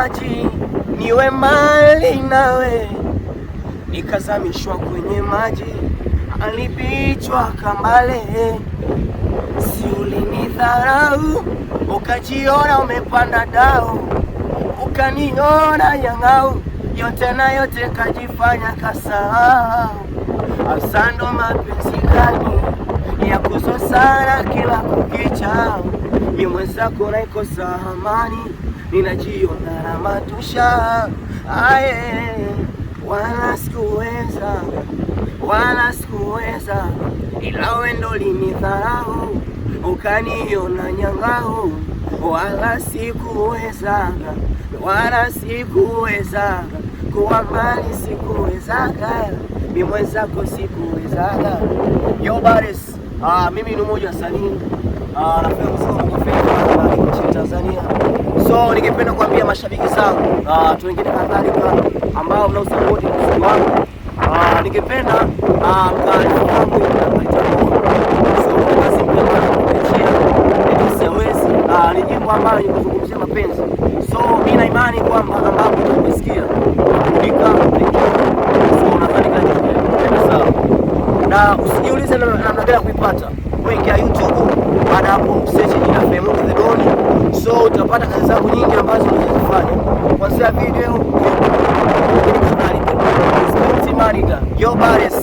maji niwe mali nawe, nikazamishwa kwenye maji alipichwa kambale. Si ulinidharau ukajiona umepanda dau, ukaniona nyang'au, yote na yote kajifanya kasahau. Asando mapenzi gani ya kusosana kila kukicha, mimi mwenzako naikosa amani, ninajiona na matusha. Wala sikuweza ila wewe ndo ulinidharau ukaniona nyang'au. Wala sikuweza kuwa mali, sikuwezaga mimi mwenzako, sikuwezaga. Yo Bares, mimi ni mmoja wa wasanii nafanya muziki kwa Afrika nchini Tanzania. So ningependa kuambia mashabiki zangu watu wengine kadhalika ambao mnaosupport muziki wangu, ningependa mkanifahamu ni nyimbo ambayo inazungumzia mapenzi. So mimi na imani kwamba ambapo utasikia na usijiulize namna gani kuipata. Weka YouTube, baada hapo search jina Femuke The Don. So utapata kazi zangu nyingi ambazo ninazifanya kuanzia video, Yo Bares.